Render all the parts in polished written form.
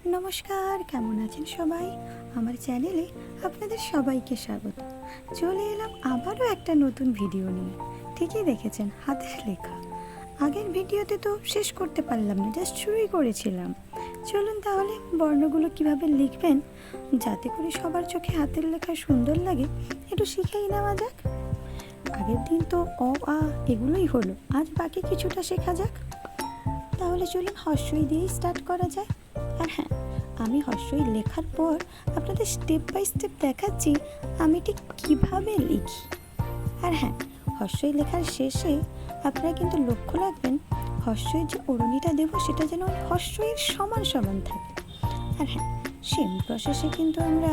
নমস্কার, কেমন আছেন সবাই? আমার চ্যানেলে আপনাদের সবাইকে স্বাগত। চলে এলাম আবারও একটা নতুন ভিডিও নিয়ে। ঠিকই দেখেছেন, হাতের লেখা। আগের ভিডিওতে তো শেষ করতে পারলাম না, জাস্ট শুরুই করেছিলাম। চলুন তাহলে বর্ণগুলো কিভাবে লিখবেন যাতে করে সবার চোখে হাতের লেখা সুন্দর লাগে একটু শিখেই নেওয়া যাক। আগের দিন তো অ আ এগুলোই হলো, আজ বাকি কিছুটা শেখা যাক। তাহলে চলুন হর্ষই দিয়েই স্টার্ট করা যায়। আর হ্যাঁ, আমি হর্ষই লেখার পর আপনাদের স্টেপ বাই স্টেপ দেখাচ্ছি আমি ঠিক কীভাবে লিখি। আর হ্যাঁ, হর্ষই লেখার শেষে আপনারা কিন্তু লক্ষ্য রাখবেন হর্ষই যে ওড়নিটা দেবো সেটা যেন হর্ষইয়ের সমান সমান থাকে। আর হ্যাঁ, সেম প্রসেসে কিন্তু আমরা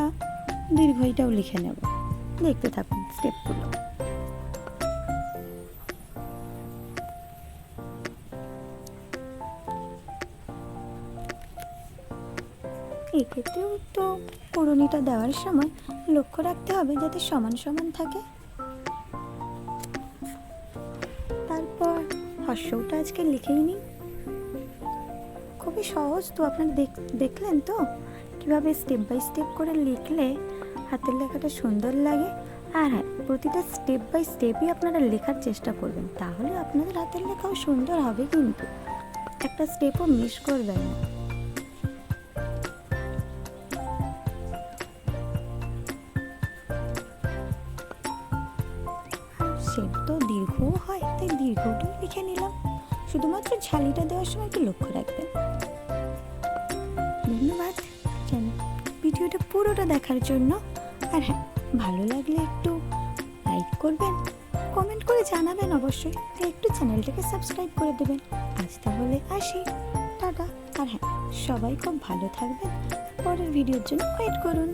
দীর্ঘইটাও লিখে নেব। দেখতে থাকুন স্টেপগুলো। এক্ষেত্রেও তো ওড়নিটা দেওয়ার সময় লক্ষ্য রাখতে হবে যাতে সমান সমান থাকে। তারপর হর্ষটা আজকে লিখেই নিই। খুবই সহজ তো, আপনারা দেখলেন তো কীভাবে স্টেপ বাই স্টেপ করে লিখলে হাতের লেখাটা সুন্দর লাগে। আর হ্যাঁ, প্রতিটা স্টেপ বাই স্টেপই আপনারা লেখার চেষ্টা করবেন, তাহলে আপনাদের হাতের লেখাও সুন্দর হবে। কিন্তু একটা স্টেপও মিস করবেন না। শেপ তো দীর্ঘও হয়, তাই দীর্ঘটাও লিখে নিলাম। শুধুমাত্র ঝালিটা দেওয়ার সময় একটু লক্ষ্য রাখবেন। ধন্যবাদ ভিডিওটা পুরোটা দেখার জন্য। আর হ্যাঁ, ভালো লাগলে একটু লাইক করবেন, কমেন্ট করে জানাবেন অবশ্যই, তাই একটু চ্যানেলটাকে সাবস্ক্রাইব করে দেবেন। আজ তাহলে আসি, টাটা। আর হ্যাঁ, সবাই খুব ভালো থাকবেন, পরের ভিডিওর জন্য ওয়েট করুন।